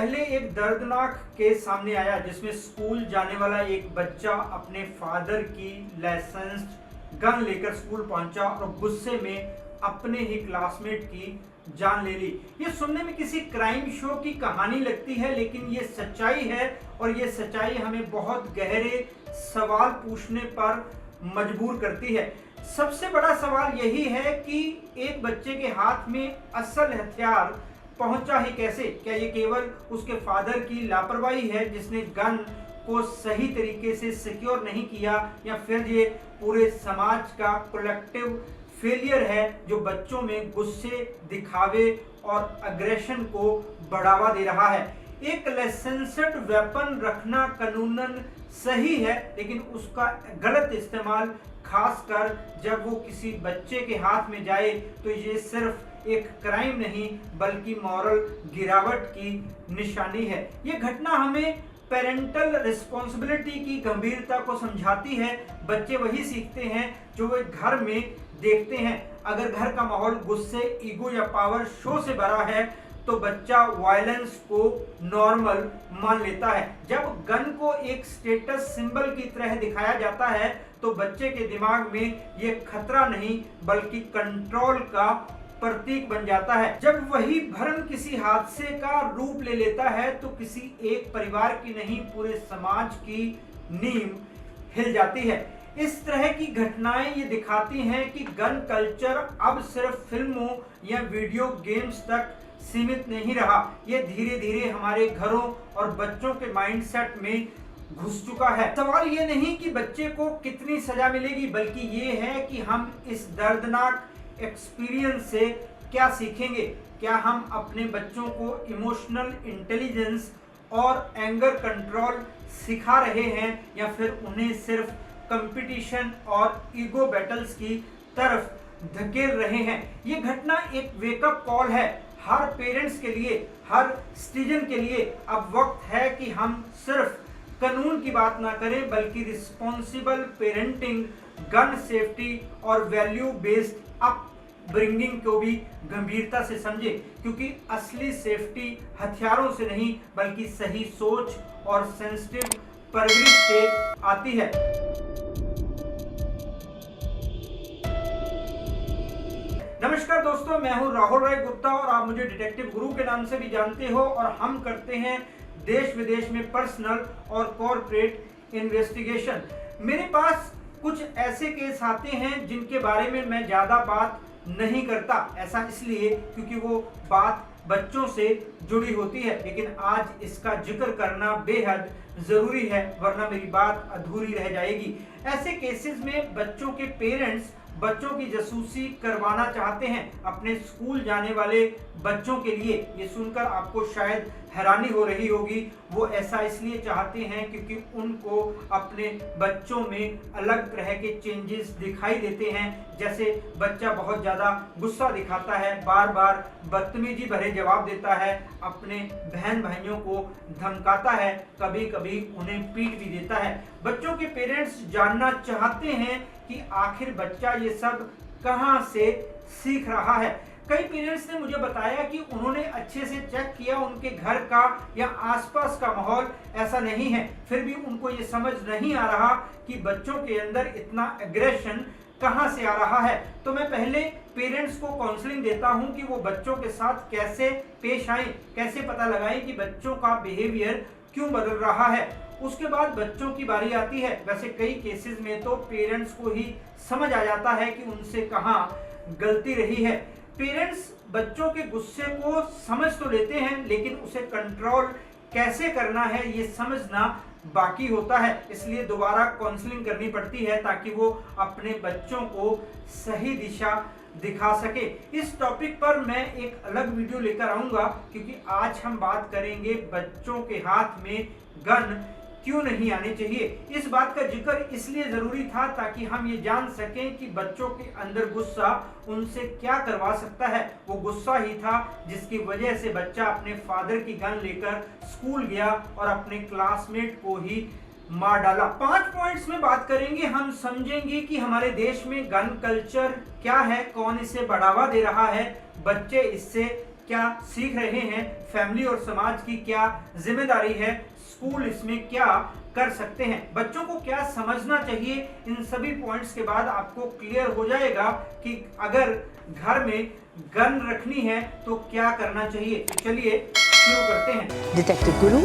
पहले एक दर्दनाक केस सामने आया जिसमें स्कूल जाने वाला एक बच्चा अपने फादर की लाइसेंस्ड गन लेकर स्कूल पहुंचा और गुस्से में अपने ही क्लासमेट की जान ले ली। ये सुनने में किसी क्राइम शो की कहानी लगती है, लेकिन ये सच्चाई है और ये सच्चाई हमें बहुत गहरे सवाल पूछने पर मजबूर करती है। सबसे बड़ा सवाल यही है कि एक बच्चे के हाथ में असल हथियार पहुंचा ही कैसे? क्या ये केवल उसके फादर की लापरवाही है जिसने गन को सही तरीके से सिक्योर नहीं किया, या फिर ये पूरे समाज का कलेक्टिव फेलियर है जो बच्चों में गुस्से, दिखावे और अग्रेशन को बढ़ावा दे रहा है? एक लाइसेंस्ड वेपन रखना कानूनन सही है, लेकिन उसका गलत इस्तेमाल, खासकर जब वो किसी बच्चे के हाथ में जाए, तो ये सिर्फ एक क्राइम नहीं बल्कि मॉरल गिरावट की निशानी है। ये घटना हमें पेरेंटल रिस्पॉन्सिबिलिटी की गंभीरता को समझाती है। बच्चे वही सीखते हैं जो वे घर में देखते हैं। अगर घर का माहौल गुस्से, ईगो या पावर शो से भरा है तो बच्चा वायलेंस को नॉर्मल मान लेता है। जब गन को एक स्टेटस सिंबल की तरह दिखाया जाता है तो बच्चे के दिमाग में ये खतरा नहीं बल्कि कंट्रोल का प्रतीक बन जाता है। जब वही भ्रम किसी हादसे का रूप ले लेता है तो किसी एक परिवार की नहीं, पूरे समाज की नींव हिल जाती है। इस तरह की घटनाएं ये दिखाती हैं कि गन कल्चर अब सिर्फ फिल्मों या वीडियो गेम्स तक सीमित नहीं रहा। ये धीरे धीरे हमारे घरों और बच्चों के माइंडसेट में घुस चुका है। सवाल ये नहीं कि बच्चे को कितनी सजा मिलेगी, बल्कि ये है कि हम इस दर्दनाक एक्सपीरियंस से क्या सीखेंगे। क्या हम अपने बच्चों को इमोशनल इंटेलिजेंस और एंगर कंट्रोल सिखा रहे हैं, या फिर उन्हें सिर्फ कंपटीशन और ईगो बैटल्स की तरफ धकेल रहे हैं? ये घटना एक वेकअप कॉल है हर पेरेंट्स के लिए, हर सिटीजन के लिए। अब वक्त है कि हम सिर्फ कानून की बात ना करें बल्कि रिस्पॉन्सिबल पेरेंटिंग, गन सेफ्टी और वैल्यू बेस्ड अपब्रिंगिंग को भी गंभीरता से समझें, क्योंकि असली सेफ्टी हथियारों से नहीं बल्कि सही सोच और सेंसिटिव परवरिश से आती है। नमस्कार दोस्तों, मैं हूं राहुल राय गुप्ता और आप मुझे डिटेक्टिव गुरु के नाम से भी जानते हो, और हम करते हैं देश विदेश में पर्सनल और कॉर्पोरेट इन्वेस्टिगेशन। मेरे पास कुछ ऐसे केस आते हैं जिनके बारे में मैं ज़्यादा बात नहीं करता। ऐसा इसलिए क्योंकि वो बात बच्चों से जुड़ी होती है, लेकिन आज इसका जिक्र करना बेहद ज़रूरी है, वरना मेरी बात अधूरी रह जाएगी। ऐसे केसेस में बच्चों के पेरेंट्स बच्चों की जासूसी करवाना चाहते हैं अपने स्कूल जाने वाले बच्चों के लिए। ये सुनकर आपको शायद हैरानी हो रही होगी। वो ऐसा इसलिए चाहते हैं क्योंकि उनको अपने बच्चों में अलग तरह के चेंजेस दिखाई देते हैं। जैसे बच्चा बहुत ज़्यादा गुस्सा दिखाता है, बार बार बदतमीजी भरे जवाब देता है, अपने बहन भाइयों को धमकाता है, कभी कभी उन्हें पीट भी देता है। बच्चों के पेरेंट्स जानना चाहते हैं कि आखिर बच्चा ये सब कहां से सीख रहा है। कई पेरेंट्स ने मुझे बताया कि उन्होंने अच्छे से चेक किया, उनके घर का या आसपास का माहौल ऐसा नहीं है, फिर भी उनको ये समझ नहीं आ रहा कि बच्चों के अंदर इतना एग्रेशन कहां से आ रहा है। तो मैं पहले पेरेंट्स को काउंसलिंग देता हूं कि वो बच्चों के साथ कैसे पेश आएं, कैसे पता लगाएं कि बच्चों का बिहेवियर क्यों बदल रहा है। उसके बाद बच्चों की बारी आती है। वैसे कई केसेस में तो पेरेंट्स को ही समझ आ जाता है कि उनसे कहां गलती रही है। पेरेंट्स बच्चों के गुस्से को समझ तो लेते हैं, लेकिन उसे कंट्रोल कैसे करना है ये समझना बाकी होता है। इसलिए दोबारा काउंसलिंग करनी पड़ती है ताकि वो अपने बच्चों को सही दिशा दिखा सके। इस टॉपिक पर मैं एक अलग वीडियो लेकर आऊंगा, क्योंकि आज हम बात करेंगे बच्चों के हाथ में गन क्यों नहीं आनी चाहिए। इस बात का जिक्र इसलिए जरूरी था ताकि हम ये जान सकें कि बच्चों के अंदर गुस्सा उनसे क्या करवा सकता है। वो गुस्सा ही था जिसकी वजह से बच्चा अपने फादर की गन लेकर स्कूल गया और अपने क्लासमेट को ही मार डाला। 5 पॉइंट्स में बात करेंगे। हम समझेंगे कि हमारे देश में गन कल्चर क्या है, कौन इसे बढ़ावा दे रहा है, बच्चे इससे क्या सीख रहे हैं, फैमिली और समाज की क्या जिम्मेदारी है, स्कूल इसमें क्या कर सकते हैं, बच्चों को क्या समझना चाहिए, इन सभी पॉइंट्स के बाद आपको क्लियर हो जाएगा कि अगर घर में गन रखनी है तो क्या करना चाहिए। तो चलिए शुरू करते हैं। डिटेक्टिव गुरु